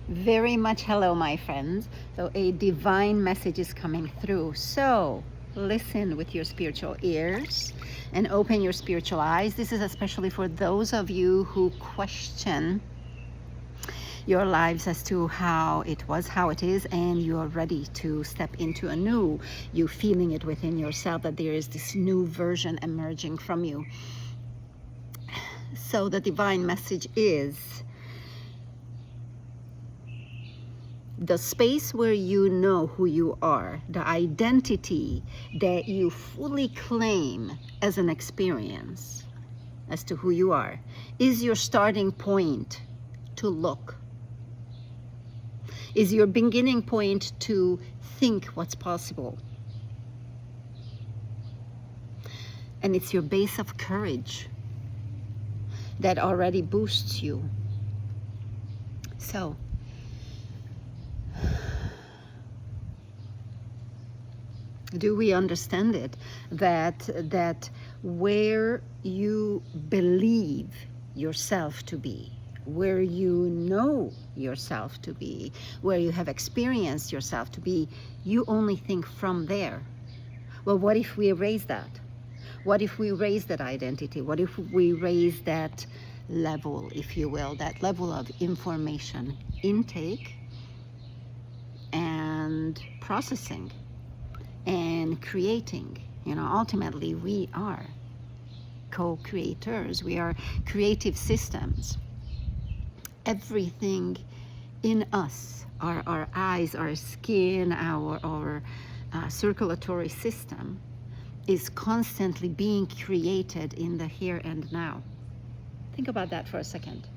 Very much hello, my friends. So, a divine message is coming through. So, listen with your spiritual ears and open your spiritual eyes. This is especially for those of you who question your lives as to how it was, how it is, and you are ready to step into a new, you feeling it within yourself that there is this new version emerging from you. So, the divine message is the space where you know who you are, the identity that you fully claim as an experience as to who you are, is your starting point to look, is your beginning point to think what's possible. And it's your base of courage that already boosts you. So, do we understand it? That where you believe yourself to be, where you know yourself to be, where you have experienced yourself to be, you only think from there. Well, what if we erase that? What if we raise that identity? What if we raise that level, if you will, that level of information intake and processing and creating? Ultimately we are co-creators. We are creative systems. Everything in us, our eyes, our skin, our circulatory system is constantly being created in the here and now. Think about that for a second.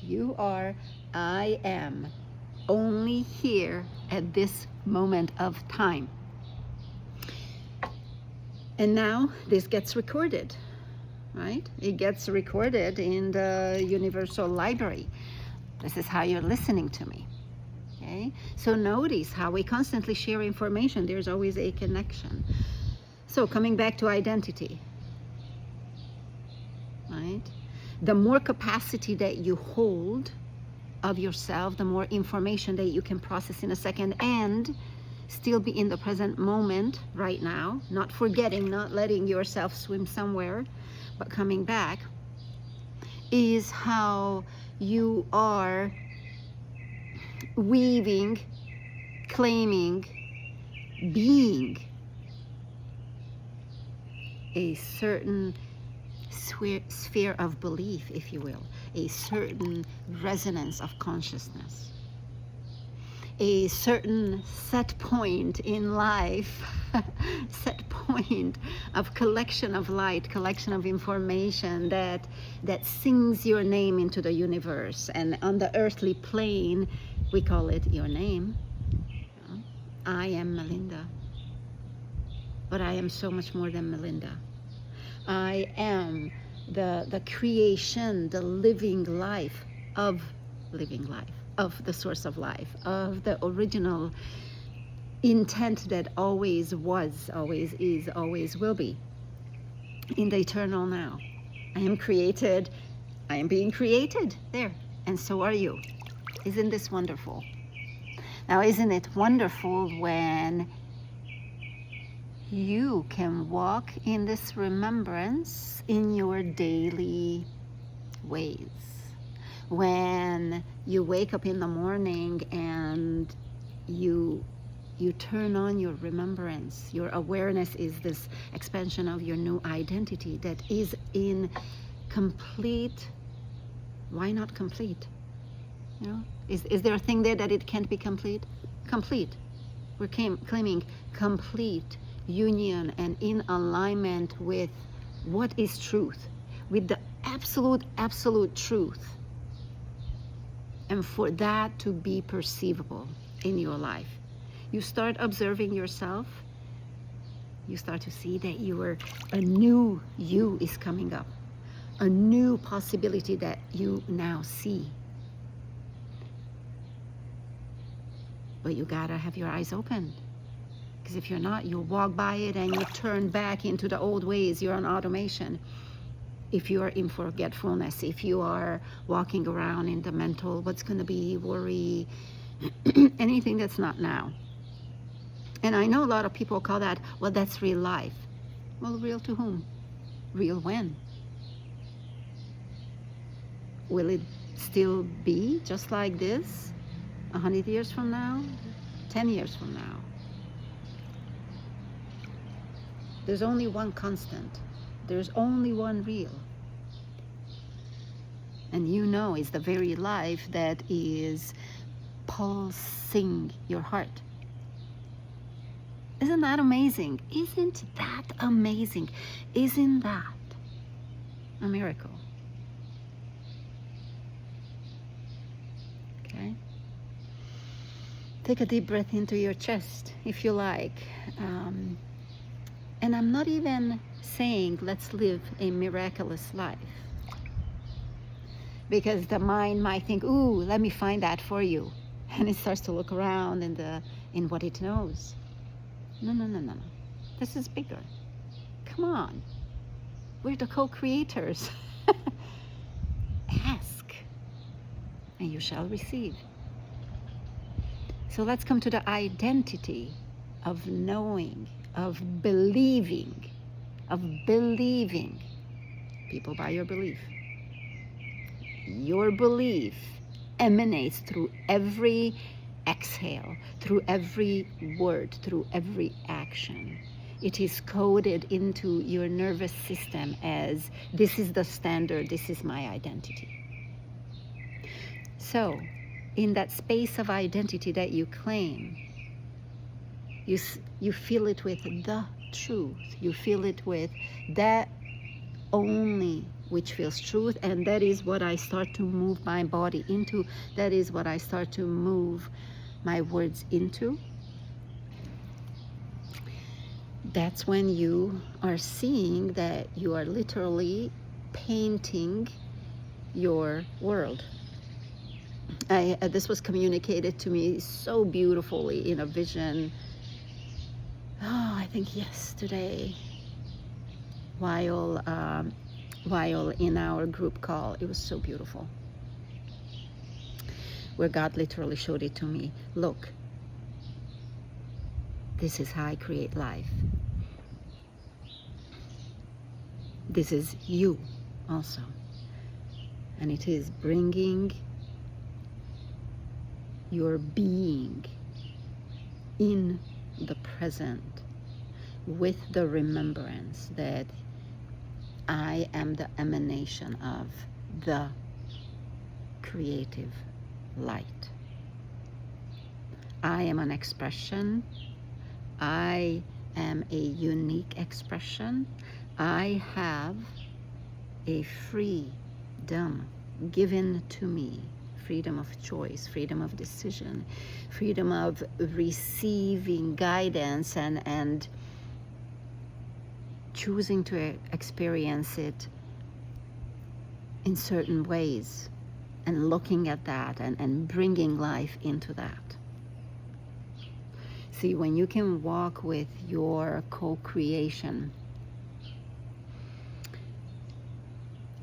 You are, I am, only here at this moment of time. And now this gets recorded, right? It gets recorded in the Universal Library. This is how you're listening to me. Okay? So notice how we constantly share information. There's always a connection. So coming back to identity, right? The more capacity that you hold of yourself, the more information that you can process in a second and still be in the present moment right now, not forgetting, not letting yourself swim somewhere, but coming back, is how you are weaving, claiming, being a certain sphere of belief, if you will, a certain resonance of consciousness, a certain set point in life, set point of collection of light, collection of information that sings your name into the universe. And on the earthly plane, we call it your name. I am Melinda, but I am so much more than Melinda. I am the creation, the living life, of the source of life, of the original intent that always was, always is, always will be, in the eternal now. I am created, I am being created there, and so are you. Isn't this wonderful? Now, isn't it wonderful when you can walk in this remembrance in your daily ways? When you wake up in the morning and you turn on your remembrance, your awareness is this expansion of your new identity that is in complete, why not complete? Is there a thing there that it can't be complete? Complete. We're claiming complete union and in alignment with what is truth, with the absolute truth. And for that to be perceivable in your life, you start observing yourself, you start to see that a new you is coming up, a new possibility that you now see. But you gotta have your eyes open, because if you're not, you'll walk by it and you turn back into the old ways. You're on automation. If you are in forgetfulness, if you are walking around in the mental, what's going to be, worry, anything that's not now. And I know a lot of people call that, well, that's real life. Well, real to whom? Real when? Will it still be just like this 100 years from now, 10 years from now? There's only one constant. There's only one real. And you know it's the very life that is pulsing your heart. Isn't that amazing? Isn't that amazing? Isn't that a miracle? Okay. Take a deep breath into your chest, if you like. And I'm not even saying let's live a miraculous life, because the mind might think, ooh, let me find that for you. And it starts to look around in what it knows. No. This is bigger. Come on. We're the co-creators. Ask, and you shall receive. So let's come to the identity of knowing, of believing. People by your belief. Your belief emanates through every exhale, through every word, through every action. It is coded into your nervous system as, this is the standard, this is my identity. So, in that space of identity that you claim, you fill it with the truth. You fill it with that only which feels truth, and that is what I start to move my body into. That is what I start to move my words into. That's when you are seeing that you are literally painting your world. This was communicated to me so beautifully in a vision, I think yesterday, while in our group call. It was so beautiful, where God literally showed it to me. Look, this is how I create life. This is you also. And it is bringing your being in the present with the remembrance that I am the emanation of the creative light. I am an expression. I am a unique expression. I have a freedom given to me. Freedom of choice, freedom of decision, freedom of receiving guidance and choosing to experience it in certain ways, and looking at that and bringing life into that. See, when you can walk with your co-creation,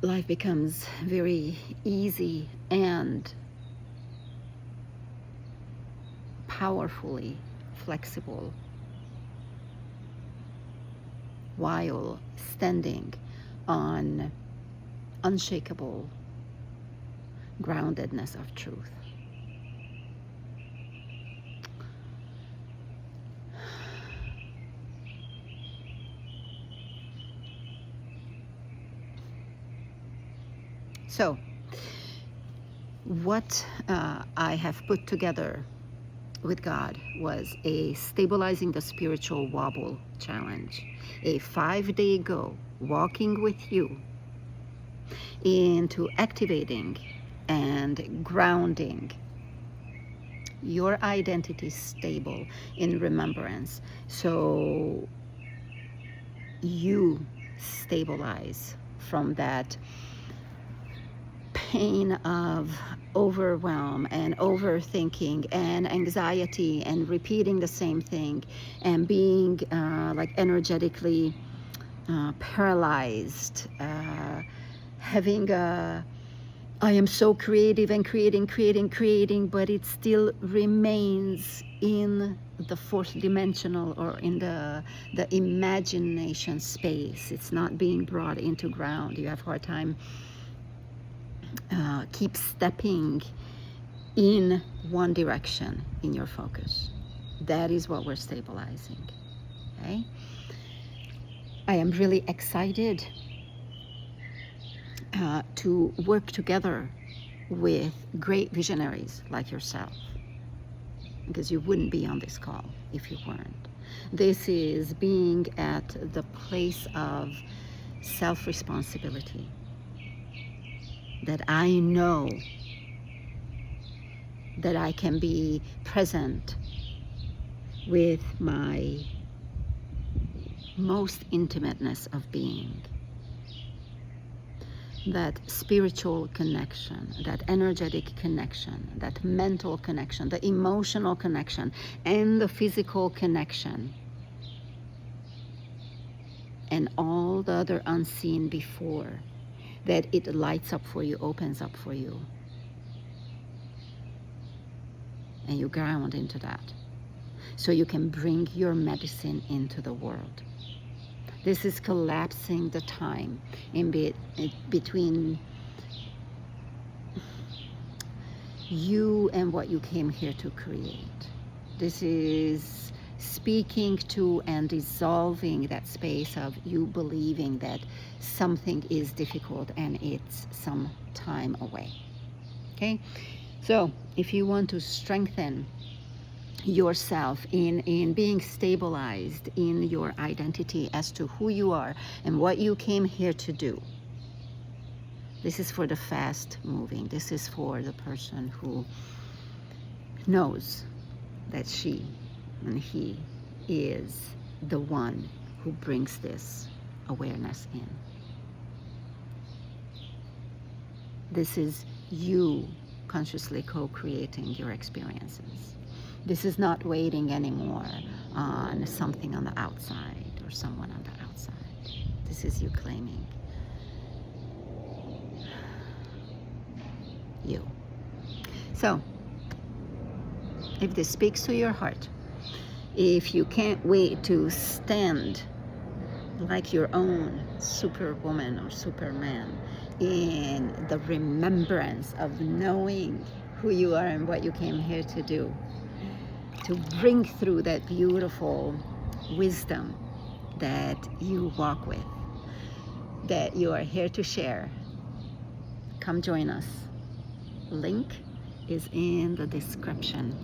life becomes very easy and powerfully flexible, while standing on unshakable groundedness of truth. So, what I have put together with God was a Stabilizing the Spiritual Wobble challenge, a 5-day go walking with you into activating and grounding your identity stable in remembrance, so you stabilize from that pain of overwhelm and overthinking and anxiety and repeating the same thing and being like energetically paralyzed, having I am so creative and creating, but it still remains in the fourth dimensional or in the imagination space. It's not being brought into ground. You have a hard time keep stepping in one direction in your focus. That is what we're stabilizing. Okay? I am really excited to work together with great visionaries like yourself, because you wouldn't be on this call if you weren't. This is being at the place of self-responsibility, that I know that I can be present with my most intimateness of being. That spiritual connection, that energetic connection, that mental connection, the emotional connection, and the physical connection, and all the other unseen before, that it lights up for you, opens up for you, and you ground into that, so you can bring your medicine into the world. This is collapsing the time in between you and what you came here to create. This is speaking to and dissolving that space of you believing that something is difficult and it's some time away. Okay? So if you want to strengthen yourself in being stabilized in your identity as to who you are and what you came here to do, this is for the fast moving. This is for the person who knows that she and he is the one who brings this awareness in. This is you consciously co-creating your experiences. This is not waiting anymore on something on the outside or someone on the outside. This is you claiming you. So, if this speaks to your heart, if you can't wait to stand like your own superwoman or superman in the remembrance of knowing who you are and what you came here to do, to bring through that beautiful wisdom that you walk with, that you are here to share, come join us. Link is in the description.